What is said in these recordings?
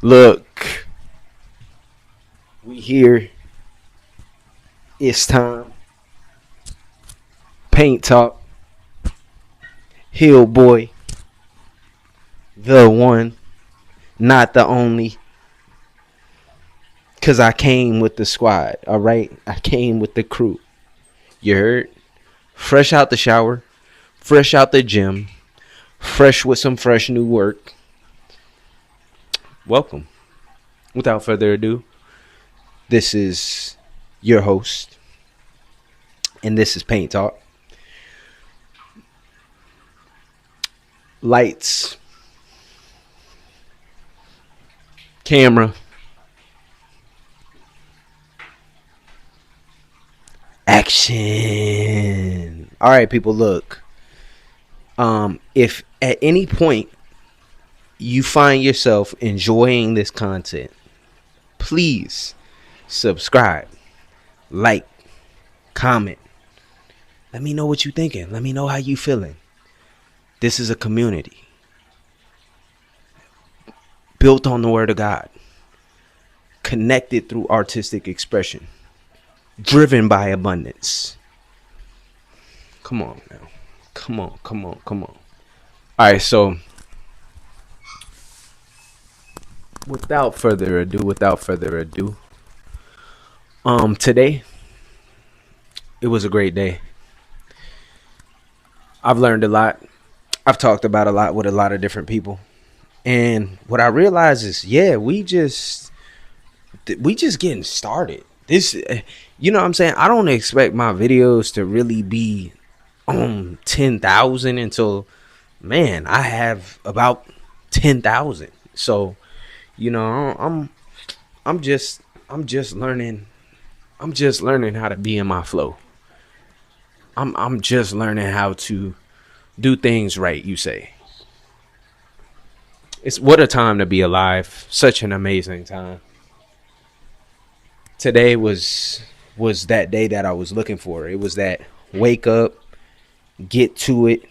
Look, we here. It's time. Paint talk. HEALBOY, the one, not the only. Cause I came with the squad. All right, I came with the crew. You heard? Fresh out the shower, fresh out the gym, fresh with some fresh new work. Welcome. Without further ado, this is your host, and this is Paint Talk. Lights, camera, action. All right, people, look. If at any point you find yourself enjoying this content, please subscribe, like, comment. Let me know what you're thinking. Let me know how you feeling. This is a community built on the word of God, connected through artistic expression, driven by abundance. Come on now. Come on, come on, come on. All right, so without further ado, today it was a great day. I've learned a lot. I've talked about a lot with a lot of different people. And what I realized is, yeah, we just getting started. This, you know what I'm saying? I don't expect my videos to really be on 10,000 until, man, I have about 10,000. So, you know, I'm just learning. I'm just learning how to be in my flow. I'm just learning how to do things right, you say. It's what a time to be alive. Such an amazing time. Today was that day that I was looking for. It was that wake up, get to it,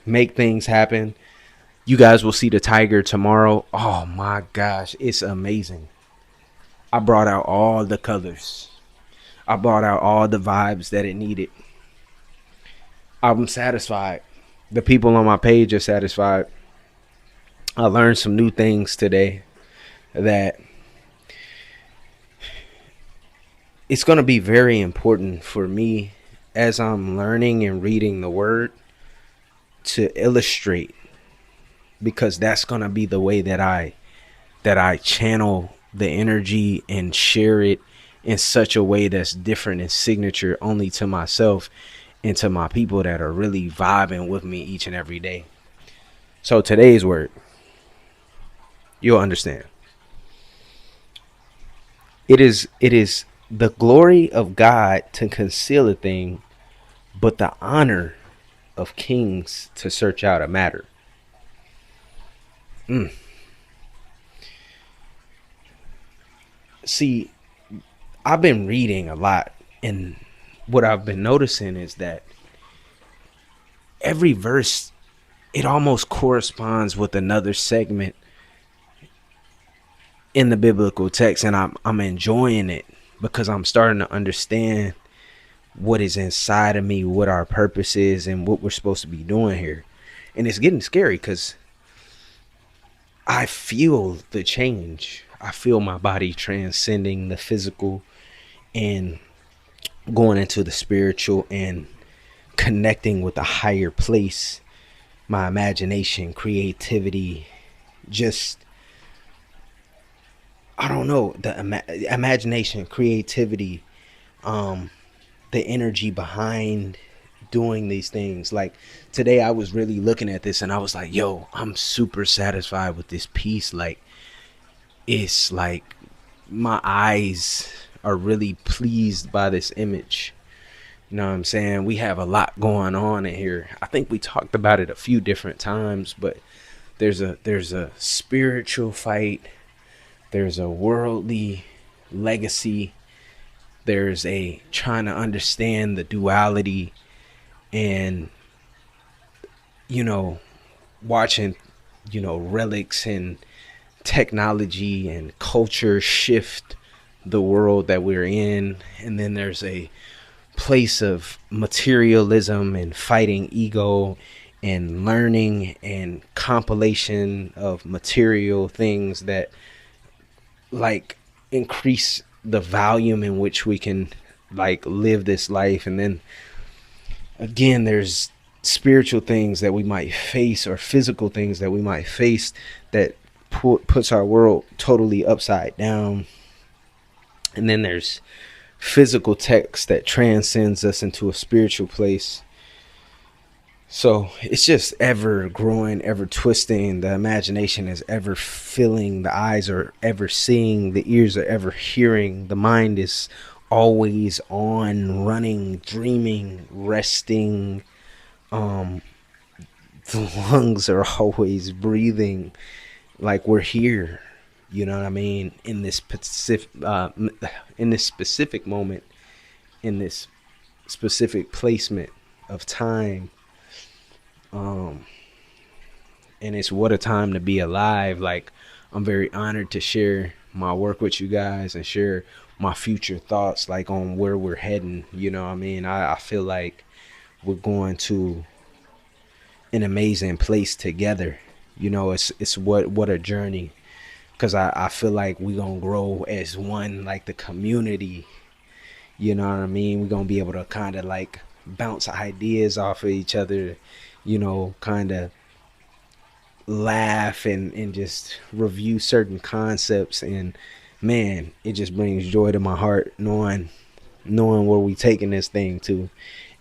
make things happen. You guys will see the tiger tomorrow. Oh my gosh, it's amazing. I brought out all the colors. I brought out all the vibes that it needed. I'm satisfied. The people on my page are satisfied. I learned some new things today that it's going to be very important for me as I'm learning and reading the word to illustrate, because that's going to be the way that I channel the energy and share it in such a way that's different and signature only to myself and to my people that are really vibing with me each and every day. So today's word, you'll understand. It is the glory of God to conceal a thing, but the honor of kings to search out a matter. See, I've been reading a lot, and what I've been noticing is that every verse, it almost corresponds with another segment in the biblical text, and I'm enjoying it because I'm starting to understand what is inside of me, what our purpose is, and what we're supposed to be doing here. And it's getting scary because I feel the change. I feel my body transcending the physical and going into the spiritual and connecting with a higher place. My imagination, creativity, just, I don't know, the imagination, creativity, the energy behind doing these things. Like today I was really looking at this and I was like, yo, I'm super satisfied with this piece. Like, it's like my eyes are really pleased by this image. You know what I'm saying? We have a lot going on in here. I think we talked about it a few different times, but there's a spiritual fight. There's a worldly legacy. There's a trying to understand the duality, and, you know, watching, you know, relics and technology and culture shift the world that we're in, and then there's a place of materialism and fighting ego and learning and compilation of material things that like increase the volume in which we can like live this life. And then again, there's spiritual things that we might face or physical things that we might face that puts our world totally upside down. And then there's physical text that transcends us into a spiritual place. So it's just ever growing, ever twisting. The imagination is ever filling. The eyes are ever seeing. The ears are ever hearing. The mind is always on, running, dreaming, resting. Um, the lungs are always breathing. Like we're here. You know what I mean? In this specific moment, in this specific placement of time. Um, and it's what a time to be alive. Like, I'm very honored to share my work with you guys and share my future thoughts, like on where we're heading. You know what I mean? I feel like we're going to an amazing place together. You know, it's what a journey. Because I feel like we're going to grow as one, like the community. You know what I mean? We're going to be able to kind of like bounce ideas off of each other, you know, kind of laugh and just review certain concepts. And man, it just brings joy to my heart knowing where we taking this thing to,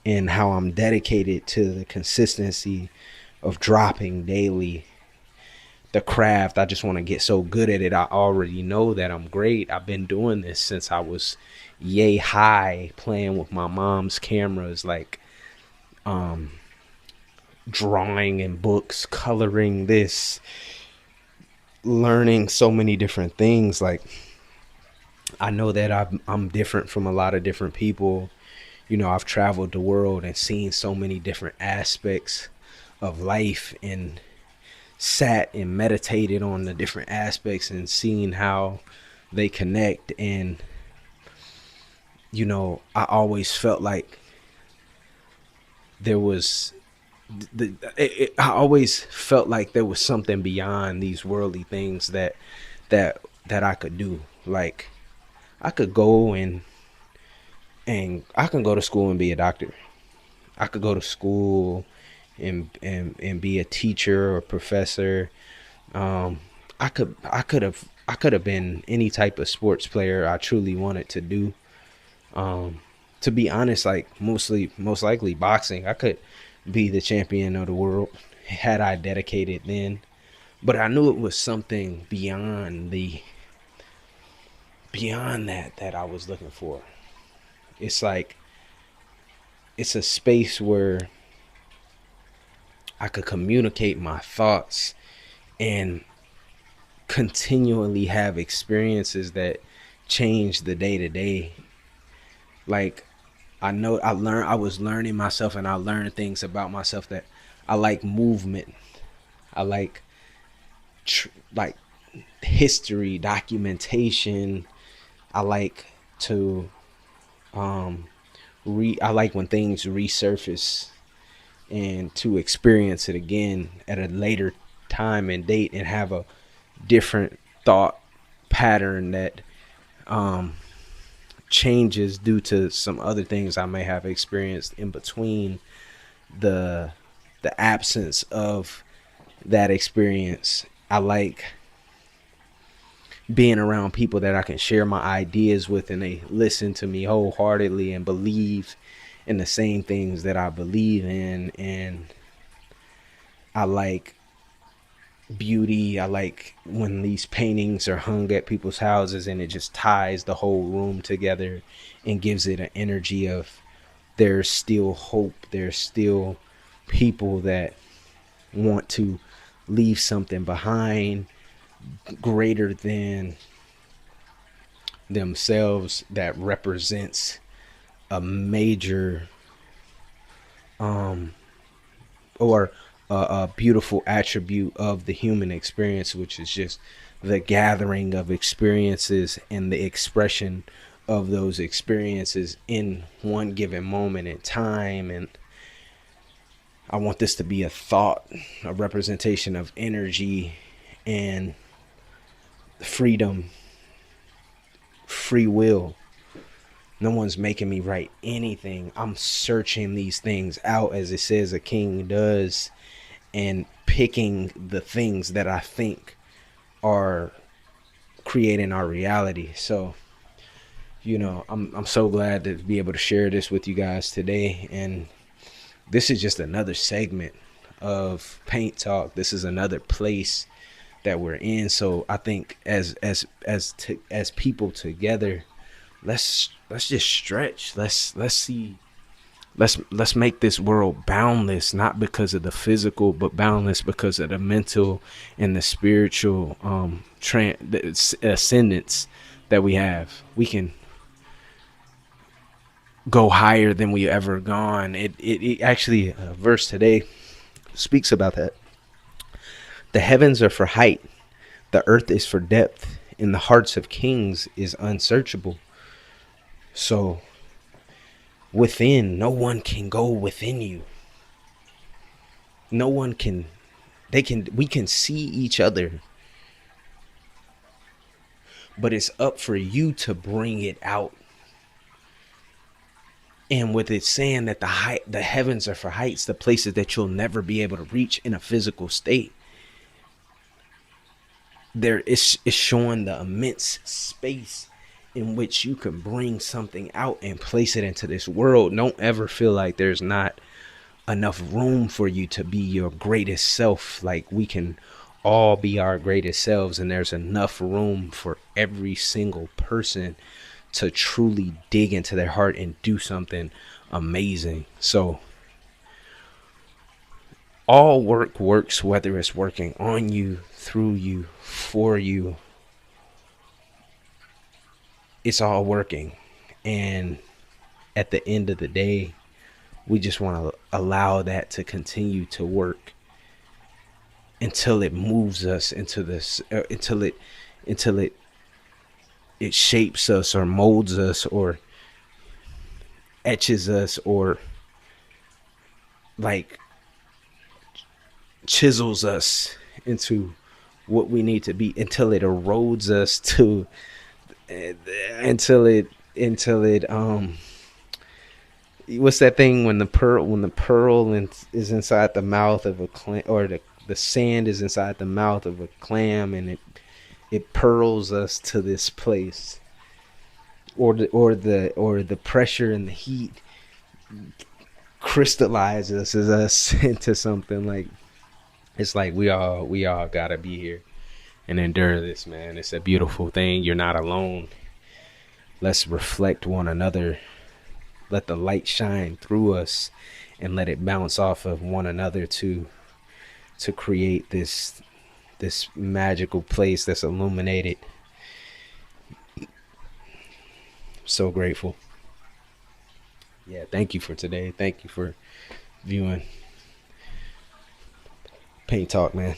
and how I'm dedicated to the consistency of dropping daily. The craft, I just want to get so good at it. I already know that I'm great. I've been doing this since I was yay high, playing with my mom's cameras, like drawing in books, coloring this, learning so many different things. Like, I know that I'm different from a lot of different people. You know, I've traveled the world and seen so many different aspects of life, and sat and meditated on the different aspects and seen how they connect. And you know, I always felt like there was I always felt like there was something beyond these worldly things that I could do. Like, I could go and I can go to school and be a doctor. I could go to school and be a teacher or professor. Um, I could have been any type of sports player I truly wanted to do. Um, to be honest, like most likely boxing. I could be the champion of the world had I dedicated then. But I knew it was something beyond that I was looking for. It's like it's a space where I could communicate my thoughts and continually have experiences that change the day to day. Like, I was learning myself, and I learned things about myself that I like movement. I like history, documentation. I like to I like when things resurface and to experience it again at a later time and date and have a different thought pattern that um, changes due to some other things I may have experienced in between the absence of that experience. I like being around people that I can share my ideas with, and they listen to me wholeheartedly and believe in the same things that I believe in. And I like beauty. I like when these paintings are hung at people's houses and it just ties the whole room together and gives it an energy of there's still hope. There's still people that want to leave something behind greater than themselves, that represents a major or a beautiful attribute of the human experience, which is just the gathering of experiences and the expression of those experiences in one given moment in time. And I want this to be a thought, a representation of energy and freedom, free will. No one's making me write anything. I'm searching these things out, as it says a king does, and picking the things that I think are creating our reality. So, I'm so glad to be able to share this with you guys today. And this is just another segment of Paint Talk. This is another place that we're in. So I think as people together, let's just stretch. Let's see. Let's make this world boundless, not because of the physical, but boundless because of the mental and the spiritual ascendance that we have. We can go higher than we ever gone. It actually, a verse today speaks about that. The heavens are for height, the earth is for depth, and the hearts of kings is unsearchable. So within, no one can go within you. No one can. We can see each other, but it's up for you to bring it out. And with it saying that the heavens are for heights, the places that you'll never be able to reach in a physical state, there is showing the immense space in which you can bring something out and place it into this world. Don't ever feel like there's not enough room for you to be your greatest self. Like, we can all be our greatest selves, and there's enough room for every single person to truly dig into their heart and do something amazing. So all work works, whether it's working on you, through you, for you. It's all working. And at the end of the day, we just want to allow that to continue to work until it moves us into this, until it shapes us or molds us or etches us or like chisels us into what we need to be, until it erodes us to until it what's that thing when the pearl is inside the mouth of a clam, or the sand is inside the mouth of a clam, and it pearls us to this place, or the pressure and the heat crystallizes us into something. Like, it's like we all gotta be here and endure this, man. It's a beautiful thing. You're not alone. Let's reflect one another. Let the light shine through us and let it bounce off of one another to create this magical place that's illuminated. So grateful. Yeah, thank you for today. Thank you for viewing Paint Talk, man.